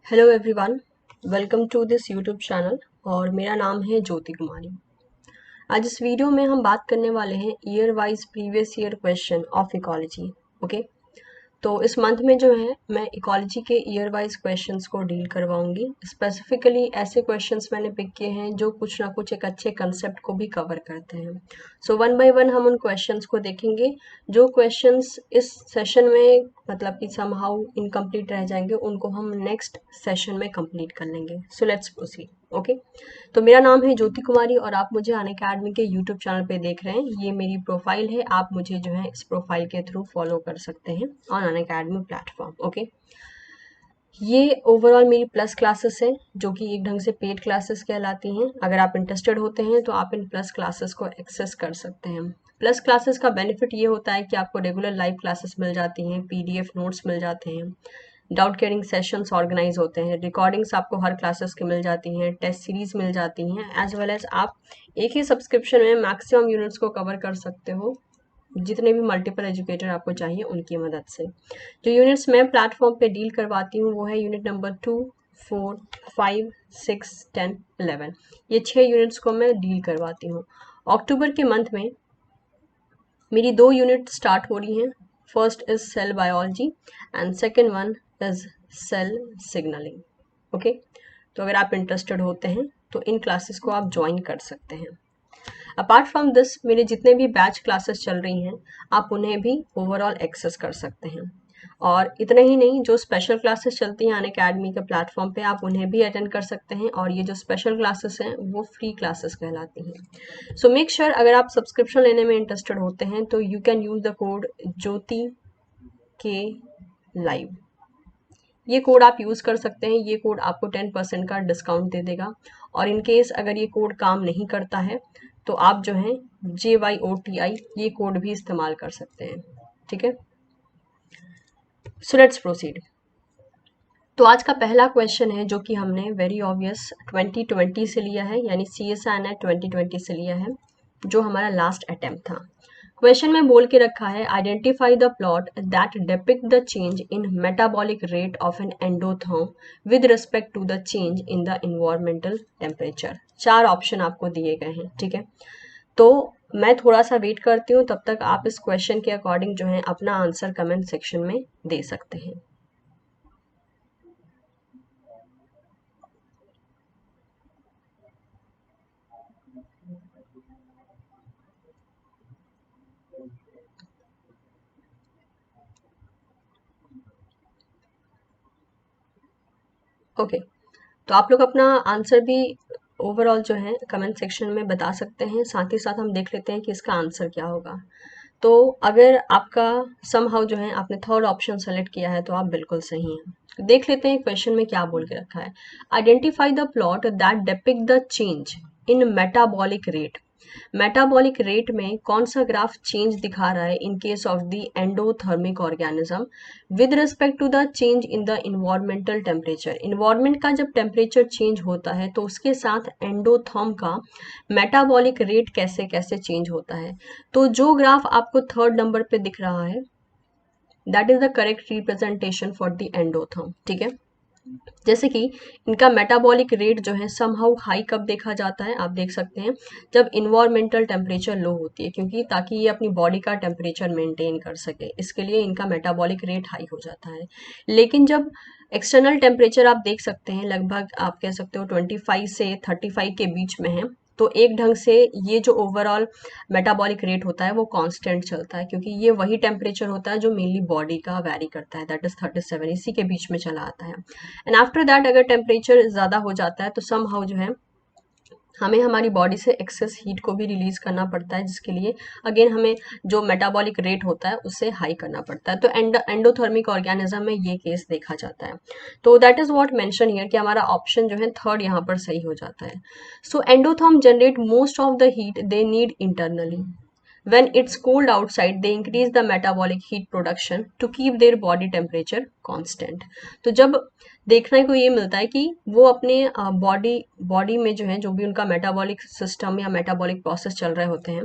Hello everyone, welcome to this YouTube channel. और मेरा नाम है ज्योति कुमारी। आज इस वीडियो में हम बात करने वाले हैं year wise previous year question of ecology. Okay, तो इस मंथ में जो है मैं इकोलॉजी के ईयर वाइज क्वेश्चंस को डील करवाऊंगी। स्पेसिफिकली ऐसे क्वेश्चंस मैंने पिक किए हैं जो कुछ ना कुछ एक अच्छे कंसेप्ट को भी कवर करते हैं। सो वन बाय वन हम उन क्वेश्चंस को देखेंगे। जो क्वेश्चंस इस सेशन में मतलब कि समहाउ इनकम्प्लीट रह जाएंगे उनको हम नेक्स्ट सेशन में कंप्लीट कर लेंगे। So let's proceed. ओके, तो मेरा नाम है ज्योति कुमारी और आप मुझे अनअकैडमी के यूट्यूब चैनल पे देख रहे हैं। ये मेरी प्रोफाइल है, आप मुझे जो है इस प्रोफाइल के थ्रू फॉलो कर सकते हैं ऑन अनअकैडमी प्लेटफॉर्म। ओके, ये ओवरऑल मेरी प्लस क्लासेस हैं जो कि एक ढंग से पेड क्लासेस कहलाती हैं। अगर आप इंटरेस्टेड होते हैं तो आप इन प्लस क्लासेस को एक्सेस कर सकते हैं। प्लस क्लासेस का बेनिफिट ये होता है कि आपको रेगुलर लाइव क्लासेस मिल जाती हैं, पीडीएफ नोट्स मिल जाते हैं, डाउट क्लियरिंग सेशंस ऑर्गेनाइज होते हैं, रिकॉर्डिंग्स आपको हर क्लासेस की मिल जाती हैं, टेस्ट सीरीज मिल जाती हैं, एज वेल एज आप एक ही सब्सक्रिप्शन में मैक्सिमम यूनिट्स को कवर कर सकते हो जितने भी मल्टीपल एजुकेटर आपको चाहिए उनकी मदद से। जो यूनिट्स मैं प्लेटफॉर्म पे डील करवाती हूँ वो है यूनिट नंबर 2, 4, 5, 6, 10, 11। ये 6 यूनिट्स को मैं डील करवाती हूँ। अक्टूबर के मंथ में मेरी 2 यूनिट स्टार्ट हो रही हैं। First is cell biology and second one is cell signalling. Okay, तो अगर आप इंटरेस्टेड होते हैं तो इन क्लासेस को आप ज्वाइन कर सकते हैं। अपार्ट फ्रॉम दिस मेरे जितने भी बैच क्लासेस चल रही हैं आप उन्हें भी ओवरऑल एक्सेस कर सकते हैं। और इतना ही नहीं, जो स्पेशल क्लासेस चलती हैं अनअकैडमी के प्लेटफॉर्म पे आप उन्हें भी अटेंड कर सकते हैं। और ये जो स्पेशल क्लासेस हैं वो फ्री क्लासेस कहलाती हैं। सो मेक श्योर अगर आप सब्सक्रिप्शन लेने में इंटरेस्टेड होते हैं तो you can use the code Jyoti के लाइव। ये कोड आप यूज़ कर सकते हैं। ये कोड आपको 10% का डिस्काउंट दे देगा। और इन केस अगर ये कोड काम नहीं करता है तो आप जो है JYOTI ये कोड भी इस्तेमाल कर सकते हैं। ठीक है, सो लेट्स प्रोसीड। तो आज का पहला क्वेश्चन है जो कि हमने वेरी ऑब्वियस 2020 से लिया है, यानी CSIR 2020 से लिया है, जो हमारा लास्ट अटेम्प्ट था। क्वेश्चन में बोल के रखा है identify the plot that depict the change in metabolic rate of an endotherm with respect to the change in the environmental temperature. 4 option आपको दिए गए हैं। ठीक है, तो मैं थोड़ा सा वेट करती हूँ, तब तक आप इस क्वेश्चन के अकॉर्डिंग जो है अपना आंसर कमेंट सेक्शन में दे सकते हैं। ओके, तो आप लोग अपना आंसर भी ओवरऑल जो है कमेंट सेक्शन में बता सकते हैं। साथ ही साथ हम देख लेते हैं कि इसका आंसर क्या होगा। तो अगर आपका समहाउ जो है आपने थर्ड ऑप्शन सेलेक्ट किया है तो आप बिल्कुल सही हैं। देख लेते हैं क्वेश्चन में क्या बोल के रखा है। Identify the plot that depict the change in metabolic rate. Metabolic rate में कौन सा ग्राफ चेंज दिखा रहा है in case of the endothermic organism with respect to the change in the environmental temperature. Environment का जब टेम्परेचर चेंज होता है तो उसके साथ एंडोथर्म का मेटाबॉलिक रेट कैसे कैसे चेंज होता है। तो जो ग्राफ आपको थर्ड नंबर पे दिख रहा है that is the correct representation for the endotherm. ठीक है, जैसे कि इनका मेटाबॉलिक रेट जो है समहाउ हाई कब देखा जाता है, आप देख सकते हैं जब इन्वायरमेंटल टेम्परेचर लो होती है, क्योंकि ताकि ये अपनी बॉडी का टेम्परेचर मेंटेन कर सके, इसके लिए इनका मेटाबॉलिक रेट हाई हो जाता है। लेकिन जब एक्सटर्नल टेम्परेचर आप देख सकते हैं लगभग आप कह सकते हो 25 से 35 के बीच में है, तो एक ढंग से ये जो ओवरऑल मेटाबॉलिक रेट होता है वो कांस्टेंट चलता है, क्योंकि ये वही टेम्परेचर होता है जो मेनली बॉडी का वैरी करता है, दैट इज 37, इसी के बीच में चला आता है। एंड आफ्टर दैट अगर टेम्परेचर ज़्यादा हो जाता है तो समहाउ जो है हमें हमारी बॉडी से एक्सेस हीट को भी रिलीज करना पड़ता है, जिसके लिए अगेन हमें जो मेटाबॉलिक रेट होता है उससे हाई करना पड़ता है। तो एंडोथर्मिक ऑर्गेनिज्म में ये केस देखा जाता है। तो that is what mention here कि हमारा ऑप्शन जो है थर्ड यहाँ पर सही हो जाता है। So endotherm generate most of the heat they need internally. When it's cold outside, they increase the metabolic heat production to keep their body temperature constant. तो जब देखने को ये मिलता है कि वो अपने बॉडी में जो भी उनका मेटाबॉलिक सिस्टम या मेटाबॉलिक प्रोसेस चल रहे होते हैं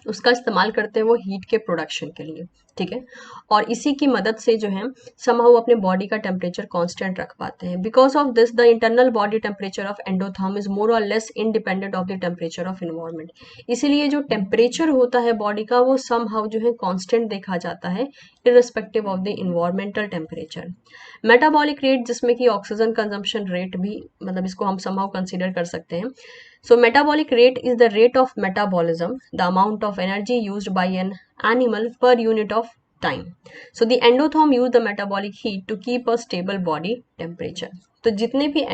उसका इस्तेमाल करते हैं वो हीट के प्रोडक्शन के लिए। ठीक है। और इसी की मदद से जो है समहाउ अपने बॉडी का टेम्परेचर कांस्टेंट रख पाते हैं। Because of this the internal body temperature of endotherm is more or less independent of the temperature of environment. इसीलिए जो टेम्परेचर होता है बॉडी का वो समहाउ जो है कांस्टेंट देखा जाता है irrespective of the environmental temperature. Metabolic rate, जिसमें कि ऑक्सीजन कंजम्पशन रेट भी, मतलब इसको हम समहाउ कंसिडर कर सकते हैं। So metabolic rate is the rate of metabolism, the amount of energy used by an animal per unit of time. So the endotherm use the metabolic heat to keep a stable body temperature. तो जितने भी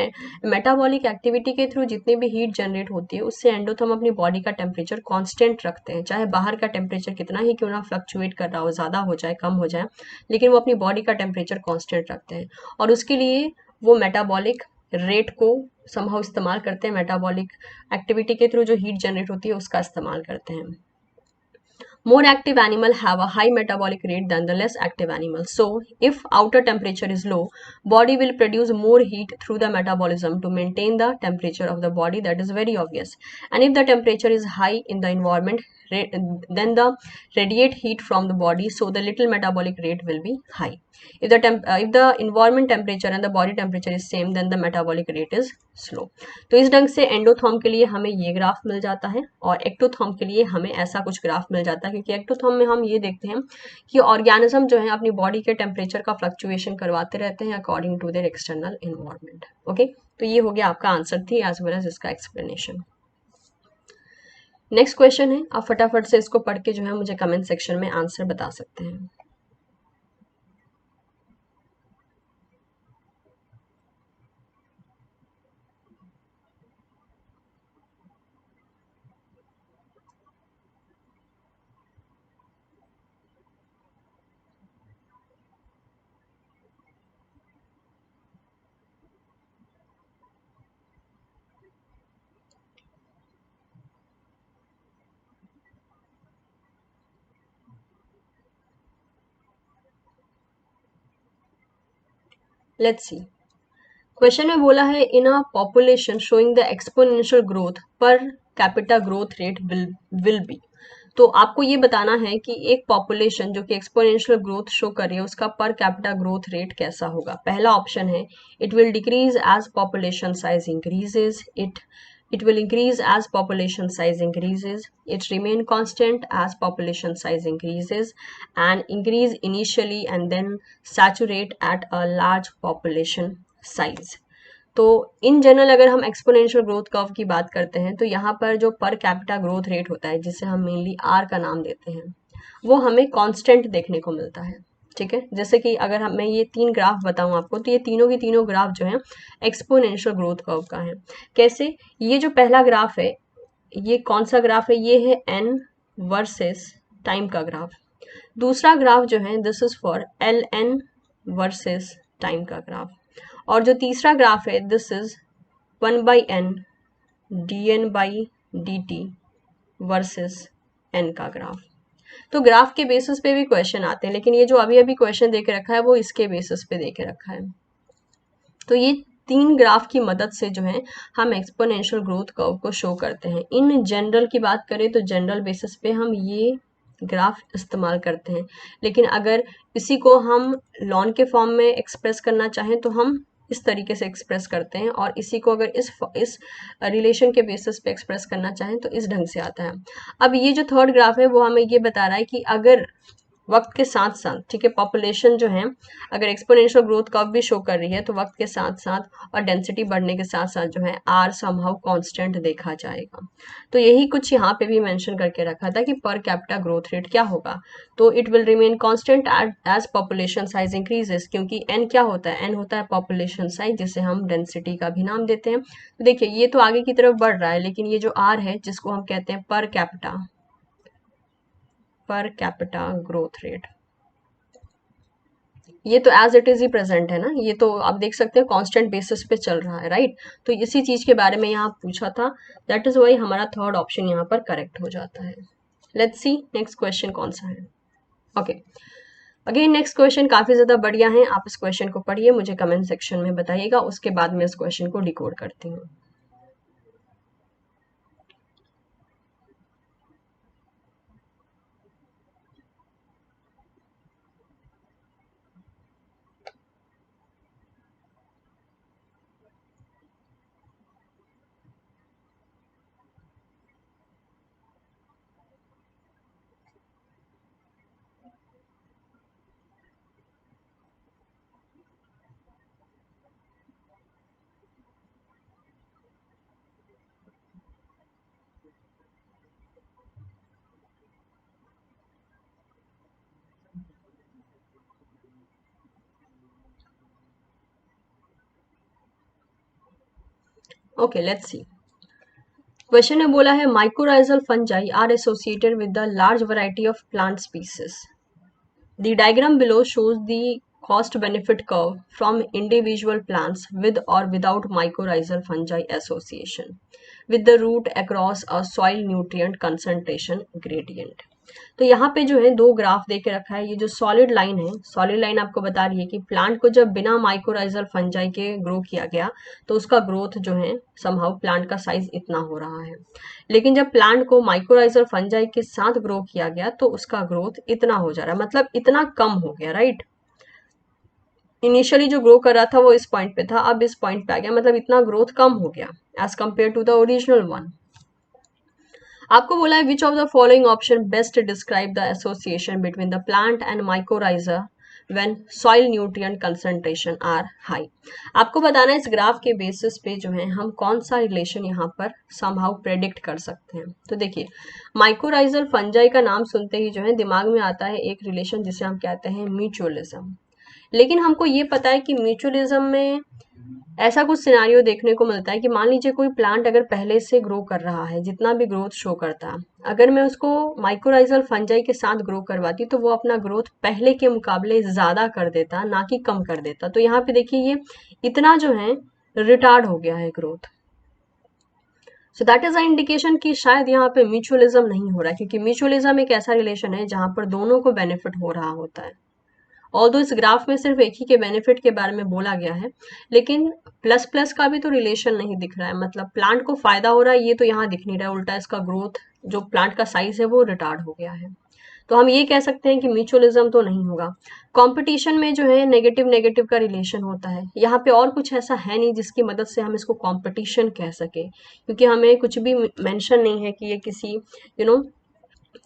metabolic activity के through जितने भी heat generate होती है उससे endotherm अपनी बॉडी का टेम्परेचर कांस्टेंट रखते हैं, चाहे बाहर का टेम्परेचर कितना ही क्यों ना फ्लक्चुएट कर रहा हो, ज़्यादा हो जाए कम हो जाए, लेकिन वो अपनी बॉडी का टेम्परेचर कांस्टेंट रखते हैं। और उसके लिए वो मेटाबॉलिक रेट को समहाउ इस्तेमाल करते हैं, मेटाबॉलिक एक्टिविटी के थ्रू जो हीट जनरेट होती है उसका इस्तेमाल करते हैं। More active animal have a high metabolic rate than the less active animal. So, if outer temperature is low, body will produce more heat through the metabolism to maintain the temperature of the body. That is very obvious. And if the temperature is high in the environment, then the radiate heat from the body, so the little metabolic rate will be high. If the environment temperature and the body temperature is same, then the metabolic rate is slow. तो इस ढंग से endotherm के लिए हमें ये graph मिल जाता है और एक्टोथर्म के लिए हमें ऐसा कुछ ग्राफ मिल जाता है, क्योंकि एक्टोथर्म में हम ये देखते हैं कि ऑर्गेनिज्म जो है अपनी बॉडी के टेम्परेचर का फ्लक्चुएशन करवाते रहते हैं according to their external environment. Okay, तो ये हो गया आपका आंसर थी एज वेल एज इसका एक्सप्लेनेशन। नेक्स्ट क्वेश्चन है, आप फटाफट से इसको पढ़ के जो है मुझे कमेंट सेक्शन में आंसर बता सकते हैं। लेट्स सी, क्वेश्चन में बोला है in a population showing the exponential growth per capita growth rate will be. तो आपको ये बताना है कि एक पॉपुलेशन जो कि एक्सपोनेंशियल ग्रोथ शो कर रही है उसका पर कैपिटा ग्रोथ रेट कैसा होगा। पहला ऑप्शन है it will decrease as population size increases, it will increase as population size increases, it remain constant as population size increases, and increase initially and then saturate at a large population size. तो in general अगर हम exponential growth curve की बात करते हैं तो यहाँ पर जो पर कैपिटा ग्रोथ रेट होता है, जिसे हम मेनली आर का नाम देते हैं, वो हमें कांस्टेंट देखने को मिलता है। ठीक है, जैसे कि अगर मैं ये 3 ग्राफ बताऊं आपको, तो ये तीनों के तीनों ग्राफ जो हैं एक्सपोनेंशियल ग्रोथ कर्व का है। कैसे, ये जो पहला ग्राफ है ये कौन सा ग्राफ है, ये है एन वर्सेस टाइम का ग्राफ। दूसरा ग्राफ जो है this is for L N versus time का ग्राफ। और जो तीसरा ग्राफ है this is 1/n dn/dt versus n का ग्राफ। तो ग्राफ के बेसिस पे भी क्वेश्चन आते हैं, लेकिन ये जो अभी अभी क्वेश्चन दे के रखा है वो इसके बेसिस पे दे के रखा है। तो ये 3 ग्राफ की मदद से जो है हम एक्सपोनेंशियल ग्रोथ कर्व को शो करते हैं। इन जनरल की बात करें तो जनरल बेसिस पे हम ये ग्राफ इस्तेमाल करते हैं, लेकिन अगर इसी को हम लॉन के फॉर्म में एक्सप्रेस करना चाहें तो हम इस तरीके से एक्सप्रेस करते हैं, और इसी को अगर इस रिलेशन के बेसिस पे एक्सप्रेस करना चाहें तो इस ढंग से आता है। अब ये जो थर्ड ग्राफ है वो हमें ये बता रहा है कि अगर वक्त के साथ साथ, ठीक है, पॉपुलेशन जो है अगर एक्सपोनेंशियल ग्रोथ कर्व भी शो कर रही है तो वक्त के साथ साथ और डेंसिटी बढ़ने के साथ साथ जो है आर समहाउ कांस्टेंट देखा जाएगा। तो यही कुछ यहाँ पे भी मेंशन करके रखा था कि पर कैपिटा ग्रोथ रेट क्या होगा। तो it will remain constant as population size increases, क्योंकि एन क्या होता है, एन होता है पॉपुलेशन साइज, जिसे हम डेंसिटी का भी नाम देते हैं। तो देखिए ये तो आगे की तरफ बढ़ रहा है, लेकिन ये जो आर है जिसको हम कहते हैं पर कैपिटा ग्रोथ रेट, ये तो एज इट इज ही प्रेजेंट है ना, ये तो आप देख सकते हैं कांस्टेंट बेसिस पे चल रहा है, राइट। तो इसी चीज के बारे में यहाँ पूछा था, दैट इज वाई हमारा थर्ड ऑप्शन यहाँ पर करेक्ट हो जाता है। लेट्स सी नेक्स्ट क्वेश्चन कौन सा है। ओके, अगेन नेक्स्ट क्वेश्चन काफी ज्यादा बढ़िया है, आप इस क्वेश्चन को पढ़िए, मुझे कमेंट सेक्शन में बताइएगा, उसके बाद मैं इस क्वेश्चन को डिकोड करती हूँ। Okay, let's C. क्वेश्चन में बोला है mycorrhizal fungi are associated with the large variety of plant species. The diagram below shows the cost benefit curve from individual plants with or without mycorrhizal fungi association with the root across a soil nutrient concentration gradient। तो यहाँ पे जो है दो graph दे के रखा है। ये जो सॉलिड लाइन है, सॉलिड लाइन आपको बता रही है कि प्लांट को जब बिना माइक्रोराइजल फंजाई के ग्रो किया गया तो उसका ग्रोथ जो है समहाउ प्लांट का साइज इतना हो रहा है, लेकिन जब प्लांट को माइक्रोराइजल फंजाई के साथ ग्रो किया गया तो उसका ग्रोथ इतना हो जा रहा है, मतलब इतना कम हो गया, राइट। इनिशियली जो ग्रो कर रहा था वो इस पॉइंट पे था, अब इस पॉइंट पे आ गया, मतलब इतना ग्रोथ कम हो गया as compare to the original one. आपको बोला है which of the following option best describe the association between the plant and mycorrhiza when soil nutrient concentration are high. आपको बताना है इस ग्राफ के बेसिस पे जो है हम कौन सा रिलेशन यहाँ पर समहाउ प्रेडिक्ट कर सकते हैं। तो देखिए, माइक्रोराइजल फंजाई का नाम सुनते ही जो है दिमाग में आता है एक रिलेशन जिसे हम कहते हैं म्यूचुअलिज्म। लेकिन हमको ये पता है कि म्यूचुअलिज्म में ऐसा कुछ सिनारियो देखने को मिलता है कि मान लीजिए कोई प्लांट अगर पहले से ग्रो कर रहा है, जितना भी ग्रोथ शो करता है, अगर मैं उसको माइक्रोराइजल फंजाई के साथ ग्रो करवाती तो वो अपना ग्रोथ पहले के मुकाबले ज़्यादा कर देता, ना कि कम कर देता। तो यहाँ पे देखिए ये इतना जो है रिटार्ड हो गया है growth. So that is a indication कि शायद यहाँ पे म्यूचुअलिज्म नहीं हो रहा है, क्योंकि म्यूचुअलिज्म एक ऐसा रिलेशन है जहाँ पर दोनों को बेनिफिट हो रहा होता है। ऑल्दो इस ग्राफ में सिर्फ एक ही के बेनिफिट के बारे में बोला गया है, लेकिन प्लस प्लस का भी तो रिलेशन नहीं दिख रहा है, मतलब प्लांट को फायदा हो रहा है ये तो यहाँ दिख नहीं रहा है, उल्टा इसका ग्रोथ जो प्लांट का साइज है वो रिटार्ड हो गया है। तो हम ये कह सकते हैं कि म्यूचुअलिज्म तो नहीं होगा। कंपटीशन में जो है नेगेटिव नेगेटिव का रिलेशन होता है, यहाँ पे और कुछ ऐसा है नहीं जिसकी मदद से हम इसको कंपटीशन कह सके, क्योंकि हमें कुछ भी मेंशन नहीं है कि ये किसी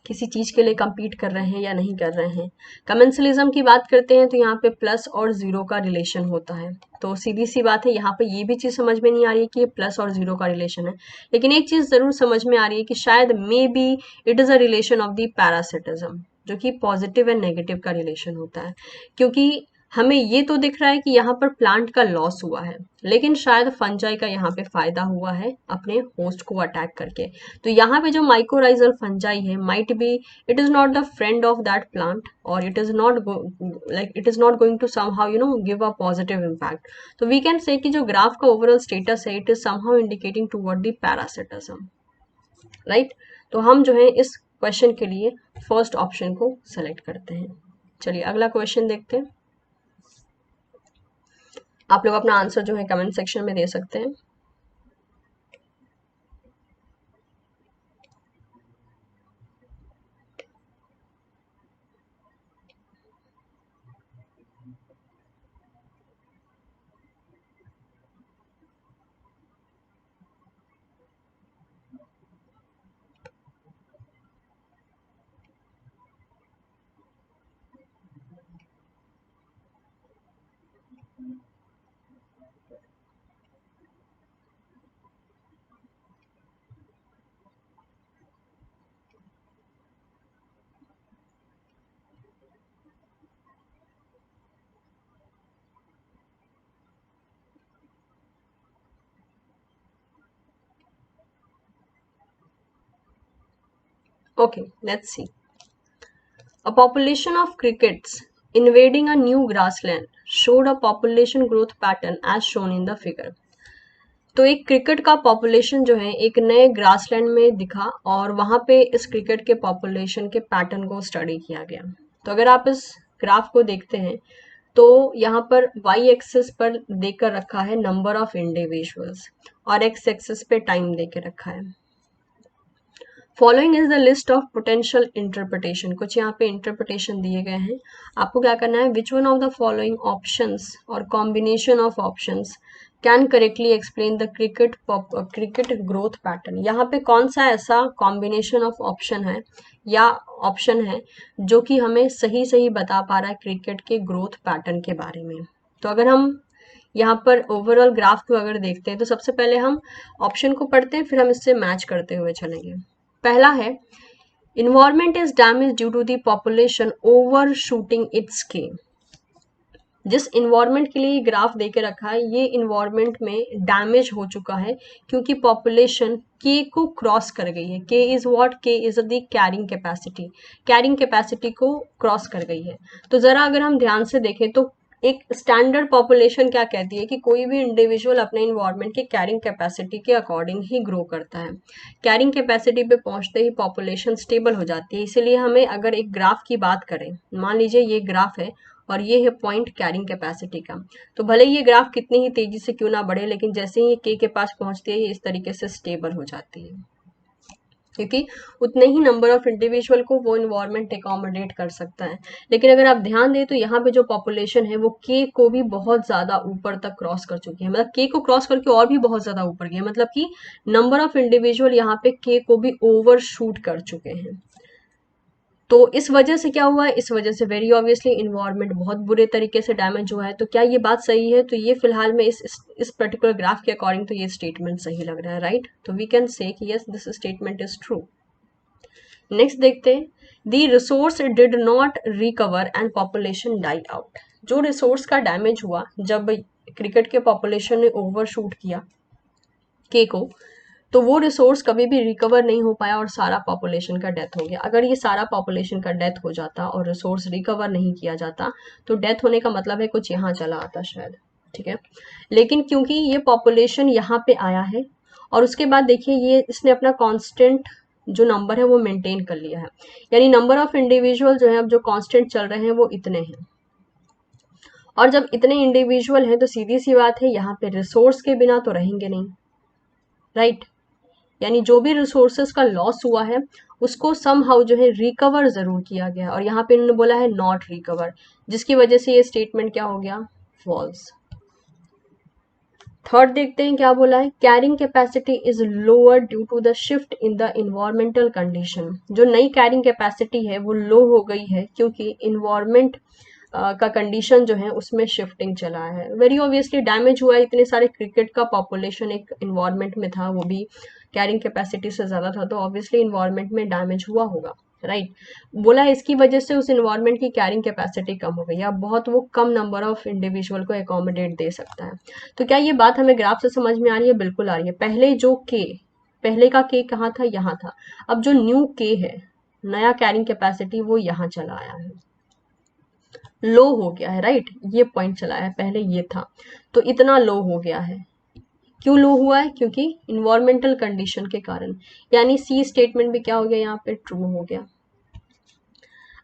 किसी चीज़ के लिए compete कर रहे हैं या नहीं कर रहे हैं। कमेंसलिज्म की बात करते हैं तो यहाँ पे प्लस और ज़ीरो का रिलेशन होता है, तो सीधी सी बात है यहाँ पे ये भी चीज़ समझ में नहीं आ रही है कि ये प्लस और ज़ीरो का रिलेशन है। लेकिन एक चीज़ ज़रूर समझ में आ रही है कि शायद may be it is a relation of the parasitism, जो कि पॉजिटिव एंड नेगेटिव का रिलेशन होता है, क्योंकि हमें ये तो दिख रहा है कि यहाँ पर प्लांट का लॉस हुआ है, लेकिन शायद फंजाई का यहाँ पे फायदा हुआ है अपने होस्ट को अटैक करके। तो यहाँ पे जो माइक्रोराइजल फंजाई है might be it is not the friend of that plant, और it is not it is not going to somehow give a positive impact. तो वी कैन से कि जो ग्राफ का ओवरऑल स्टेटस है it is somehow indicating toward the parasitism, right. तो हम जो है इस क्वेश्चन के लिए फर्स्ट ऑप्शन को सेलेक्ट करते हैं। चलिए अगला क्वेश्चन देखते हैं। आप लोग अपना आंसर जो है कमेंट सेक्शन में दे सकते हैं। Okay, let's see. A population of crickets invading a new grassland showed a population growth pattern as shown in the figure. तो एक क्रिकेट का पॉपुलेशन जो है एक नए ग्रासलैंड में दिखा और वहाँ पे इस क्रिकेट के पॉपुलेशन के पैटर्न को स्टडी किया गया। तो अगर आप इस ग्राफ को देखते हैं तो यहाँ पर वाई एक्सिस पर देकर रखा है नंबर ऑफ इंडिविजुअल्स और एक्स एक्सिस पे टाइम देके रखा है। Following is the list of potential interpretation, कुछ यहाँ पे इंटरप्रिटेशन दिए गए हैं। आपको क्या करना है, which one of the following options or combination of options can correctly explain the cricket growth pattern. यहाँ पे कौन सा ऐसा कॉम्बिनेशन ऑफ ऑप्शन है या ऑप्शन है जो कि हमें सही सही बता पा रहा है क्रिकेट के ग्रोथ पैटर्न के बारे में। तो अगर हम यहाँ पर ओवरऑल ग्राफ को अगर देखते हैं तो सबसे पहले हम ऑप्शन को पढ़ते हैं, फिर हम इससे मैच करते हुए चलेंगे। पहला है environment is damage due to the population over shooting its game. जिस इन्वायरमेंट के लिए ये ग्राफ दे के रखा है, ये इन्वायरमेंट में डैमेज हो चुका है क्योंकि पॉपुलेशन के को क्रॉस कर गई है। के इज व्हाट? के इज द कैरिंग कैपेसिटी को क्रॉस कर गई है। तो जरा अगर हम ध्यान से देखें तो एक स्टैंडर्ड पॉपुलेशन क्या कहती है कि कोई भी इंडिविजुअल अपने इन्वायरमेंट के कैरिंग कैपेसिटी के अकॉर्डिंग ही ग्रो करता है। कैरिंग कैपेसिटी पे पहुंचते ही पॉपुलेशन स्टेबल हो जाती है। इसीलिए हमें अगर एक ग्राफ की बात करें, मान लीजिए ये ग्राफ है और ये है पॉइंट कैरिंग कैपेसिटी का, तो भले ये ग्राफ कितनी ही तेजी से क्यों ना बढ़े, लेकिन जैसे ही ये के पास पहुंचती है ये इस तरीके से स्टेबल हो जाती है, क्योंकि उतने ही नंबर ऑफ इंडिविजुअल को वो इन्वायरमेंट एकोमोडेट कर सकता है। लेकिन अगर आप ध्यान दें तो यहाँ पे जो पॉपुलेशन है वो के को भी बहुत ज्यादा ऊपर तक क्रॉस कर चुकी है, मतलब के को क्रॉस करके और भी बहुत ज्यादा ऊपर गई है, मतलब कि नंबर ऑफ इंडिविजुअल यहाँ पे के को भी ओवर शूट कर चुके हैं। तो इस वजह से क्या हुआ है? इस वजह से वेरी ऑब्वियसली इन्वायरमेंट बहुत बुरे तरीके से डैमेज हुआ है। तो क्या ये बात सही है? तो ये फिलहाल में इस पर्टिकुलर ग्राफ के अकॉर्डिंग तो ये स्टेटमेंट सही लग रहा है, राइट? तो वी कैन से कि yes this statement is true. Next देखते हैं, the resource did not recover and population died out. जो रिसोर्स का डैमेज हुआ जब क्रिकेट के पॉपुलेशन ने ओवर शूट किया के को, तो वो रिसोर्स कभी भी रिकवर नहीं हो पाया और सारा पॉपुलेशन का डेथ हो गया। अगर ये सारा पॉपुलेशन का डेथ हो जाता और रिसोर्स रिकवर नहीं किया जाता तो डेथ होने का मतलब है कुछ यहाँ चला आता शायद, ठीक है। लेकिन क्योंकि ये पॉपुलेशन यहाँ पे आया है और उसके बाद देखिए ये इसने अपना कांस्टेंट जो नंबर है वो मेंटेन कर लिया है, यानी नंबर ऑफ इंडिविजुअल जो है अब जो कांस्टेंट चल रहे हैं वो इतने हैं। और जब इतने इंडिविजुअल हैं तो सीधी सी बात है यहाँ पे रिसोर्स के बिना तो रहेंगे नहीं, राइट? यानी जो भी रिसोर्सेस का लॉस हुआ है उसको समहाउ जो है रिकवर जरूर किया गया, और यहाँ पे इन्होंने बोला है नॉट रिकवर, जिसकी वजह से ये स्टेटमेंट क्या हो गया? फॉल्स। थर्ड देखते हैं क्या बोला है, carrying capacity is lower due to the shift in the environmental condition. जो नई कैरिंग कैपेसिटी है वो लो हो गई है क्योंकि इन्वायरमेंट का कंडीशन जो है उसमें शिफ्टिंग चला है। वेरी ऑब्वियसली डैमेज हुआ है, इतने सारे क्रिकेट का पॉपुलेशन एक इन्वायरमेंट में था, वो भी कैरिंग कैपेसिटी से ज़्यादा था, तो ऑब्वियसली इन्वायरमेंट में डैमेज हुआ होगा, राइट? बोला है इसकी वजह से उस इन्वायरमेंट की कैरिंग कैपेसिटी कम हो गई, अब बहुत वो कम नंबर ऑफ इंडिविजुअल को एकोमोडेट दे सकता है। तो क्या ये बात हमें ग्राफ से समझ में आ रही है? बिल्कुल आ रही है। पहले का के कहाँ था? यहाँ था। अब जो न्यू के है, नया कैरिंग कैपेसिटी, वो यहाँ चला आया है, लो हो गया है, राइट? ये पॉइंट चला है, पहले ये था, तो इतना लो हो गया है। क्यों लो हुआ है? क्योंकि इन्वायरमेंटल कंडीशन के कारण, यानी सी स्टेटमेंट भी क्या हो गया यहाँ पे? ट्रू हो गया।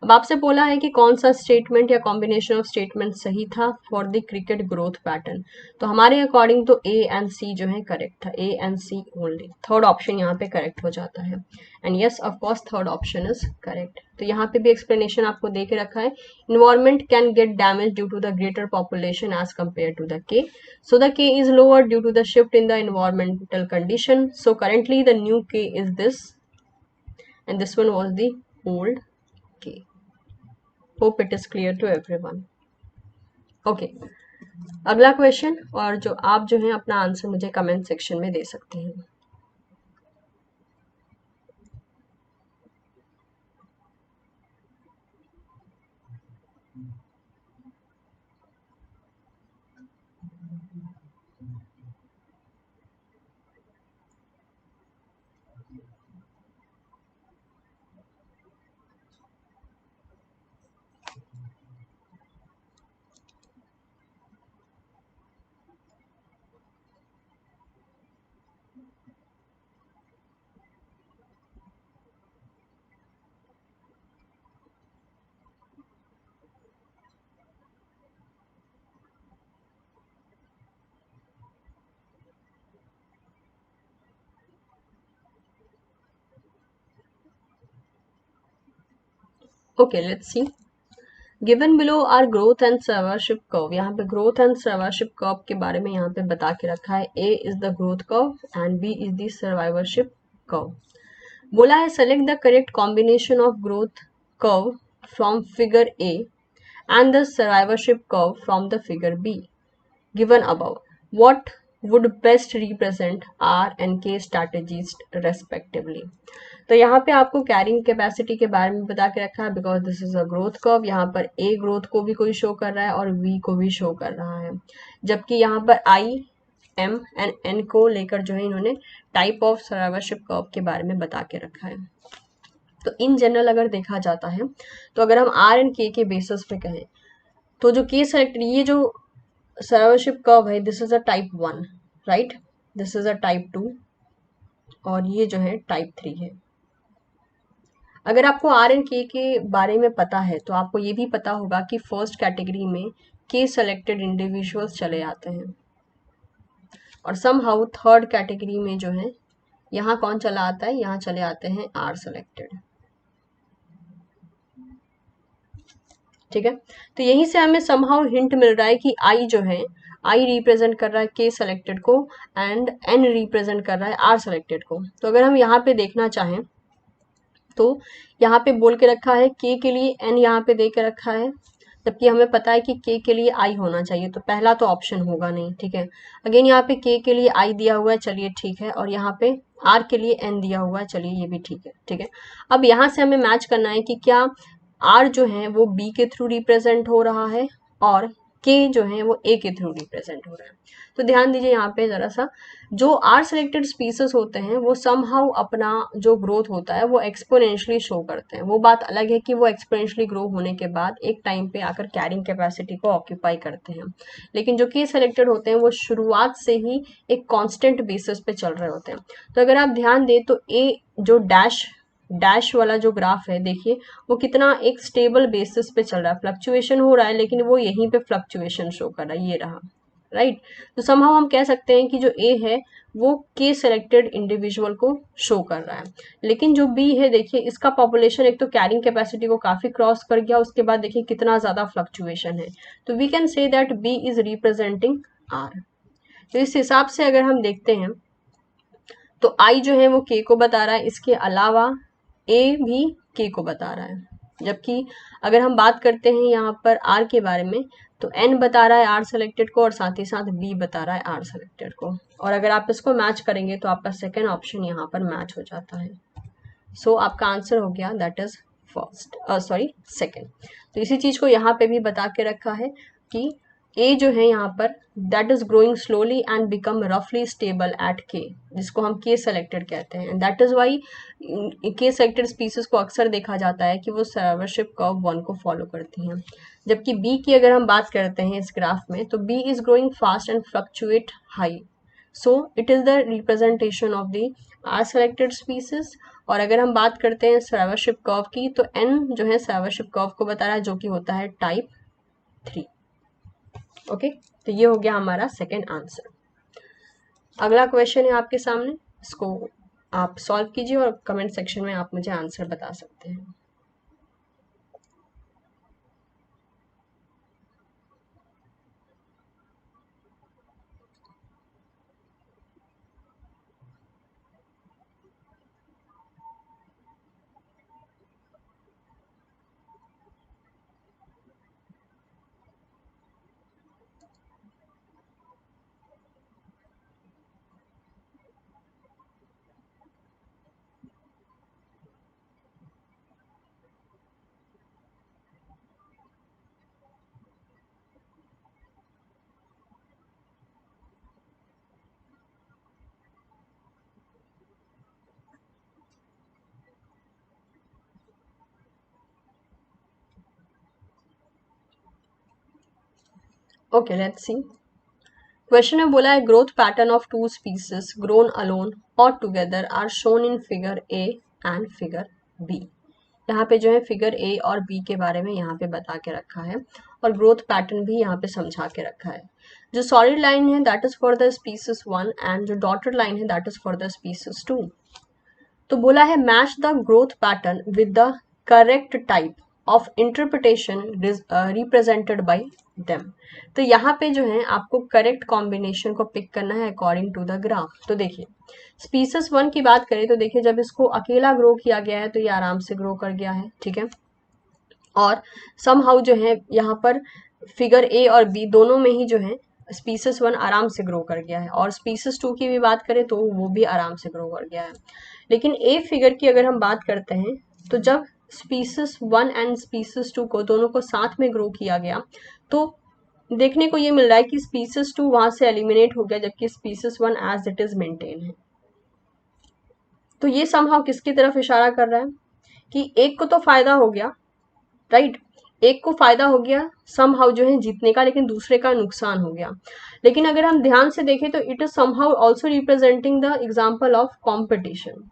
अब आपसे बोला है कि कौन सा स्टेटमेंट या कॉम्बिनेशन ऑफ स्टेटमेंट सही था for the cricket growth pattern. तो हमारे अकॉर्डिंग तो ए एंड सी जो है करेक्ट था, A and C only. Third option यहाँ पे करेक्ट हो जाता है, and yes of course third option is correct. तो यहाँ पे भी एक्सप्लेनेशन आपको दे के रखा है, environment can get damage due to the greater population as compare to the K, so the K is lower due to the shift in the environmental condition, so currently the new K is this and this one was the old K. Hope it is clear to everyone. Okay, अगला question, और जो आप जो है अपना answer मुझे comment section में दे सकते हैं। Okay, let's see. Given below are growth and survivorship curve. यहाँ पे ग्रोथ एंड सर्वाइवरशिप कर्व के बारे में यहाँ पे बता के रखा है, A is the growth curve and B is the survivorship curve. बोला है select the correct combination of growth curve from figure A and the survivorship curve from the figure B given above. What would best represent R and K strategies respectively. तो यहाँ पे आपको carrying capacity के बारे में बता के रखा है, because this is a growth curve. यहाँ पर ए ग्रोथ को भी कोई शो कर रहा है और वी को भी शो कर रहा है, जबकि यहाँ पर आई, एम एंड एन को लेकर जो है इन्होंने टाइप ऑफ सर्वाइवरशिप कर्व के बारे में बता के रखा है। तो इन जनरल अगर देखा जाता है तो अगर हम आर एंड के बेसिस पे कहें तो जो के सेलेक्टेड, ये जो सर्वाइवरशिप कर्व है, this is a type 1, right, this is a type 2 और ये जो है टाइप 3 है। अगर आपको आर एंड के बारे में पता है तो आपको ये भी पता होगा कि फर्स्ट कैटेगरी में के सेलेक्टेड इंडिविजुअल्स चले आते हैं और समहाउ थर्ड कैटेगरी में जो है यहाँ कौन चला आता है, यहाँ चले आते हैं आर सेलेक्टेड। ठीक है, तो यहीं से हमें समहाउ हिंट मिल रहा है कि आई जो है, आई रिप्रेजेंट कर रहा है के सेलेक्टेड को एंड एन रिप्रेजेंट कर रहा है आर सेलेक्टेड को। तो अगर हम यहाँ पे देखना चाहें तो यहाँ पे बोल के रखा है के लिए एन यहाँ पे दे के रखा है, जबकि हमें पता है कि के लिए आई होना चाहिए, तो पहला तो ऑप्शन होगा नहीं। ठीक है, अगेन यहाँ पे के लिए आई दिया हुआ है, चलिए ठीक है, और यहाँ पे आर के लिए एन दिया हुआ है, चलिए ये भी ठीक है। ठीक है, अब यहाँ से हमें मैच करना है कि क्या आर जो है वो बी के थ्रू रिप्रेजेंट हो रहा है और के जो है वो ए के थ्रू रिप्रेजेंट हो रहा है। तो ध्यान दीजिए यहाँ पे जरा सा, जो आर सेलेक्टेड स्पीसीज होते हैं वो समहाउ अपना जो ग्रोथ होता है वो एक्सपोनेंशियली शो करते हैं। वो बात अलग है कि वो एक्सपोनेंशियली ग्रो होने के बाद एक टाइम पे आकर कैरिंग कैपेसिटी को ऑक्यूपाई करते हैं, लेकिन जो के सेलेक्टेड होते हैं वो शुरुआत से ही एक कांस्टेंट बेसिस पे चल रहे होते हैं। तो अगर आप ध्यान दें तो ए जो डैश वाला जो ग्राफ है, देखिए वो कितना एक स्टेबल बेसिस पे चल रहा है, फ्लक्चुएशन हो रहा है लेकिन वो यहीं पे फ्लक्चुएशन शो कर रहा है, ये रहा, राइट। तो समहाउ हम कह सकते हैं कि जो ए है वो के सेलेक्टेड इंडिविजुअल को शो कर रहा है, लेकिन जो बी है देखिए इसका पॉपुलेशन एक तो कैरिंग कैपेसिटी को काफी क्रॉस कर गया, उसके बाद देखिए कितना ज्यादा फ्लक्चुएशन है, तो we can say that B is representing R. तो इस हिसाब से अगर हम देखते हैं तो आई जो है वो के को बता रहा है, इसके अलावा ए भी के को बता रहा है, जबकि अगर हम बात करते हैं यहाँ पर आर के बारे में तो एन बता रहा है आर सेलेक्टेड को और साथ ही साथ बी बता रहा है आर सेलेक्टेड को, और अगर आप इसको मैच करेंगे तो आपका सेकेंड ऑप्शन यहाँ पर मैच हो जाता है। सो आपका आंसर हो गया दैट इज फर्स्ट, सेकेंड। तो इसी चीज को यहाँ पे भी बता के रखा है कि ए जो है यहाँ पर that is growing slowly and become रफली स्टेबल एट के, जिसको हम के सेलेक्टेड कहते हैं, एंड दैट इज वाई के सेलेक्टेड स्पीसीज को अक्सर देखा जाता है कि वो सर्वाइवरशिप कर्व 1 को फॉलो करती हैं। जबकि बी की अगर हम बात करते हैं इस ग्राफ में तो B is growing fast and fluctuate high, so it is the representation of the R selected species. और अगर हम बात करते हैं सर्वाइवरशिप कर्व की तो एन जो है सर्वाइवरशिप कर्व को बता रहा है जो कि होता है टाइप 3। ओके, तो ये हो गया हमारा सेकेंड आंसर। अगला क्वेश्चन है आपके सामने, इसको आप सॉल्व कीजिए और कमेंट सेक्शन में आप मुझे आंसर बता सकते हैं। Okay, let's C. क्वेश्चन में बोला है growth pattern of two species grown alone और together are shown in figure A and figure B. यहाँ पे जो है फिगर ए और बी के बारे में यहाँ पे बता के रखा है और ग्रोथ पैटर्न भी यहाँ पे समझा के रखा है। जो सॉलिड लाइन है that is for the species 1 and जो डॉटेड लाइन है that is for the species 2। तो बोला है match the growth pattern with the correct type of interpretation represented by them. तो यहाँ पे जो है आपको करेक्ट कॉम्बिनेशन को पिक करना है अकॉर्डिंग टू द ग्राफ। तो देखिए स्पीसीज 1 की बात करें तो देखिए जब इसको अकेला ग्रो किया गया है तो ये आराम से ग्रो कर गया है, ठीक है। और समहाउ जो है यहाँ पर फिगर ए और बी दोनों में ही जो है स्पीसीज 1 आराम से ग्रो कर गया है, और स्पीसीज 2 की भी बात करें तो वो भी आराम से ग्रो कर गया है। लेकिन ए फिगर की अगर हम बात करते हैं तो जब स्पीसीज 1 एंड स्पीसीज 2 को दोनों को साथ में ग्रो किया गया तो देखने को ये मिल रहा है कि स्पीसीज 2 वहां से एलिमिनेट हो गया, जबकि species 1 as it is maintain है। तो ये समहाउ किसकी तरफ इशारा कर रहा है कि एक को तो फायदा हो गया, राइट, एक को फायदा हो गया समहाउ जो है जीतने का, लेकिन दूसरे का नुकसान हो गया। लेकिन अगर हम ध्यान से देखें तो it is somehow also representing the example of competition.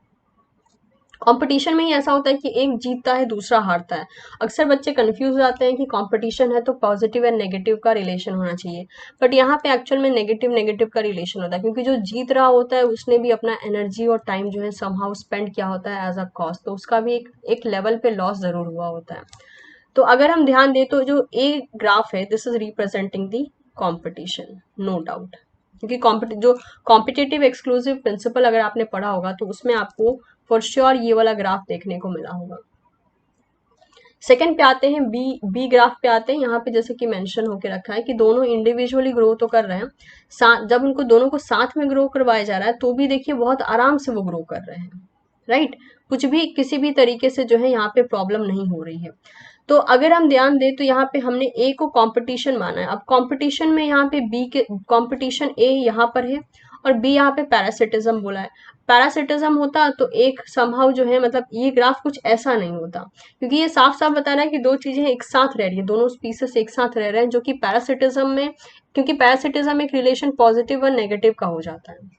Competition में ही ऐसा होता है कि एक जीतता है दूसरा हारता है। अक्सर बच्चे कंफ्यूज हो जाते हैं कि कंपटीशन है तो पॉजिटिव एंड नेगेटिव का रिलेशन होना चाहिए, बट यहाँ पे एक्चुअल में नेगेटिव नेगेटिव का रिलेशन होता है, क्योंकि जो जीत रहा होता है उसने भी अपना एनर्जी और टाइम जो है समहाउ स्पेंड किया होता है एज अ कॉस्ट, तो उसका भी एक लेवल पे लॉस जरूर हुआ होता है। तो अगर हम ध्यान दें तो जो ए ग्राफ है this is representing the competition, no doubt, क्योंकि जो कॉम्पिटेटिव एक्सक्लूसिव प्रिंसिपल अगर आपने पढ़ा होगा तो उसमें आपको फॉर श्योर ये वाला ग्राफ देखने को मिला होगा। सेकंड पे आते हैं, बी ग्राफ पे आते हैं। यहाँ पे जैसे कि मेंशन होके रखा है कि दोनों इंडिविजुअली ग्रो तो कर रहे हैं, जब उनको दोनों को साथ में ग्रो करवाया जा रहा है तो भी देखिए बहुत आराम से वो ग्रो कर रहे हैं, राइट, कुछ भी किसी भी तरीके से जो है यहाँ पे प्रॉब्लम नहीं हो रही है। तो अगर हम ध्यान दें तो यहाँ पे हमने ए को कंपटीशन माना है। अब कंपटीशन में यहाँ पे बी के कंपटीशन ए यहाँ पर है और बी यहाँ पे पैरासिटिज्म बोला है। पैरासिटिज्म होता तो एक समहाउ जो है मतलब ये ग्राफ कुछ ऐसा नहीं होता, क्योंकि ये साफ साफ बता रहा है कि दो चीजें एक साथ रह रही है, दोनों स्पीसीज एक साथ रह रहे हैं, जो कि पैरासिटिज्म में, क्योंकि पैरासिटिज्म एक रिलेशन पॉजिटिव और नेगेटिव का हो जाता है।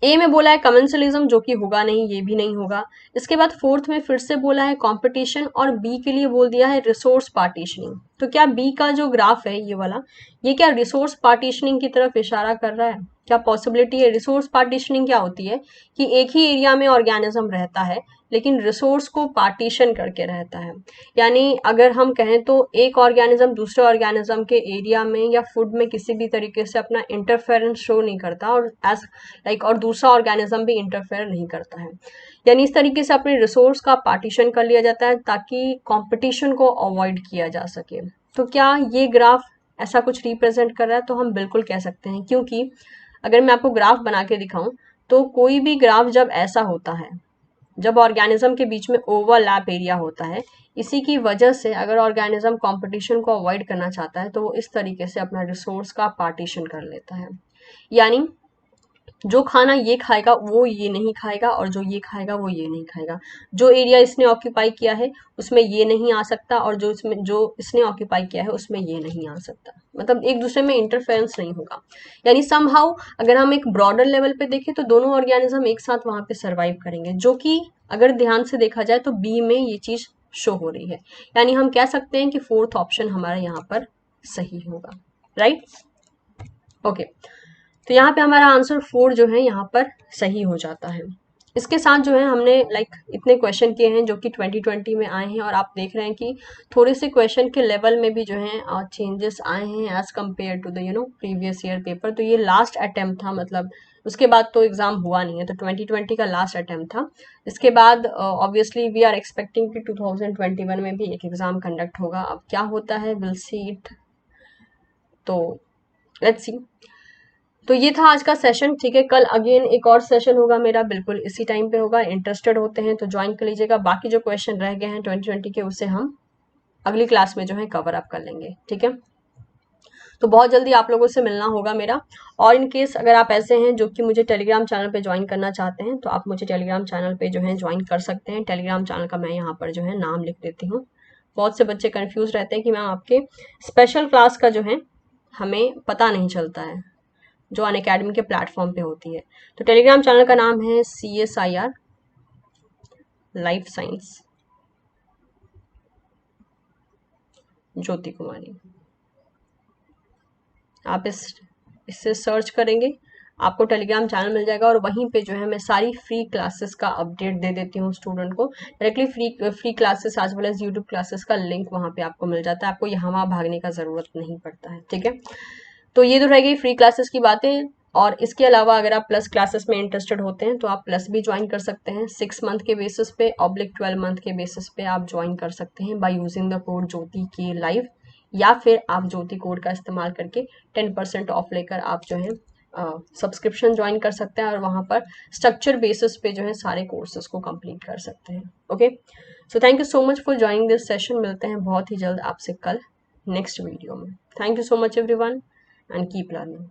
ए में बोला है कमेंसलिज्म, जो कि होगा नहीं, ये भी नहीं होगा। इसके बाद फोर्थ में फिर से बोला है कंपटीशन, और बी के लिए बोल दिया है रिसोर्स पार्टीशनिंग। तो क्या बी का जो ग्राफ है ये वाला, ये क्या रिसोर्स पार्टीशनिंग की तरफ इशारा कर रहा है? क्या पॉसिबिलिटी है? रिसोर्स पार्टीशनिंग क्या होती है कि एक ही एरिया में ऑर्गेनिज्म रहता है लेकिन रिसोर्स को पार्टीशन करके रहता है। यानी अगर हम कहें तो एक ऑर्गेनिज्म दूसरे ऑर्गेनिज्म के एरिया में या फूड में किसी भी तरीके से अपना इंटरफेरेंस शो नहीं करता, और और दूसरा ऑर्गेनिज्म भी इंटरफेयर नहीं करता है। यानी इस तरीके से अपने रिसोर्स का पार्टीशन कर लिया जाता है ताकि कंपटीशन को अवॉइड किया जा सके। तो क्या ये ग्राफ ऐसा कुछ रिप्रेजेंट कर रहा है? तो हम बिल्कुल कह सकते हैं, क्योंकि अगर मैं आपको ग्राफ बना के दिखाऊं तो कोई भी ग्राफ जब ऐसा होता है, जब ऑर्गेनिज्म के बीच में ओवरलैप एरिया होता है, इसी की वजह से अगर ऑर्गेनिज्म कंपटीशन को अवॉइड करना चाहता है तो वो इस तरीके से अपना रिसोर्स का पार्टीशन कर लेता है। यानी जो खाना ये खाएगा वो ये नहीं खाएगा, और जो ये खाएगा वो ये नहीं खाएगा। जो एरिया इसने ऑक्यूपाई किया है उसमें ये नहीं आ सकता, और जो इसने ऑक्यूपाई किया है उसमें ये नहीं आ सकता। मतलब एक दूसरे में इंटरफेरेंस नहीं होगा। यानी समहाउ अगर हम एक ब्रॉडर लेवल पे देखें तो दोनों ऑर्गेनिज्म एक साथ वहां पे सर्वाइव करेंगे, जो कि अगर ध्यान से देखा जाए तो बी में ये चीज शो हो रही है। यानी हम कह सकते हैं कि फोर्थ ऑप्शन हमारा यहाँ पर सही होगा, राइट। ओके, तो यहाँ पे हमारा आंसर 4 जो है यहाँ पर सही हो जाता है। इसके साथ जो है हमने इतने क्वेश्चन किए हैं जो कि 2020 में आए हैं, और आप देख रहे हैं कि थोड़े से क्वेश्चन के लेवल में भी जो है चेंजेस आए हैं as compare to the previous year paper. तो ये लास्ट अटेम्प्ट था, मतलब उसके बाद तो एग्जाम हुआ नहीं है, तो 2020 का लास्ट अटेम्प्ट था। इसके बाद ऑब्वियसली वी आर एक्सपेक्टिंग कि 2021 में भी एक एग्जाम कंडक्ट होगा। अब क्या होता है विल सी इट, तो लेट्स सी। तो ये था आज का सेशन, ठीक है। कल अगेन एक और सेशन होगा मेरा, बिल्कुल इसी टाइम पे होगा। इंटरेस्टेड होते हैं तो ज्वाइन कर लीजिएगा। बाकी जो क्वेश्चन रह गए हैं 2020 के, उसे हम अगली क्लास में जो है कवर अप कर लेंगे, ठीक है। तो बहुत जल्दी आप लोगों से मिलना होगा मेरा। और इन केस अगर आप ऐसे हैं जो कि मुझे टेलीग्राम चैनल पे ज्वाइन करना चाहते हैं तो आप मुझे टेलीग्राम चैनल पे जो है ज्वाइन कर सकते हैं। टेलीग्राम चैनल का मैं यहाँ पर जो है नाम लिख देती हूँ। बहुत से बच्चे कन्फ्यूज रहते हैं कि मैम आपके स्पेशल क्लास का जो है हमें पता नहीं चलता है, जो अनअकैडमी के प्लेटफॉर्म पे होती है। तो टेलीग्राम चैनल का नाम है CSIR लाइफ साइंस ज्योति कुमारी। आप इससे सर्च करेंगे, आपको टेलीग्राम चैनल मिल जाएगा, और वहीं पे जो है मैं सारी फ्री क्लासेस का अपडेट दे देती हूँ स्टूडेंट को directly. Free classes as well as YouTube classes का लिंक वहाँ पे आपको मिल जाता है, आपको यहाँ वहाँ भागने का ज़रूरत नहीं पड़ता है, ठीक है। तो ये तो रह गई फ्री क्लासेस की बातें। और इसके अलावा अगर आप प्लस क्लासेस में इंटरेस्टेड होते हैं तो आप प्लस भी ज्वाइन कर सकते हैं 6 मंथ के बेसिस पे, / 12 मंथ के बेसिस पे आप ज्वाइन कर सकते हैं by using the code Jyoti के लाइव या फिर आप ज्योति कोड का इस्तेमाल करके 10% ऑफ लेकर आप जो है सब्सक्रिप्शन ज्वाइन कर सकते हैं और वहाँ पर स्ट्रक्चर बेसिस पे जो है सारे कोर्सेज को कंप्लीट कर सकते हैं। Okay, so thank you so much for joining this session. मिलते हैं बहुत ही जल्द आपसे कल नेक्स्ट वीडियो में। Thank you so much everyone and keep learning.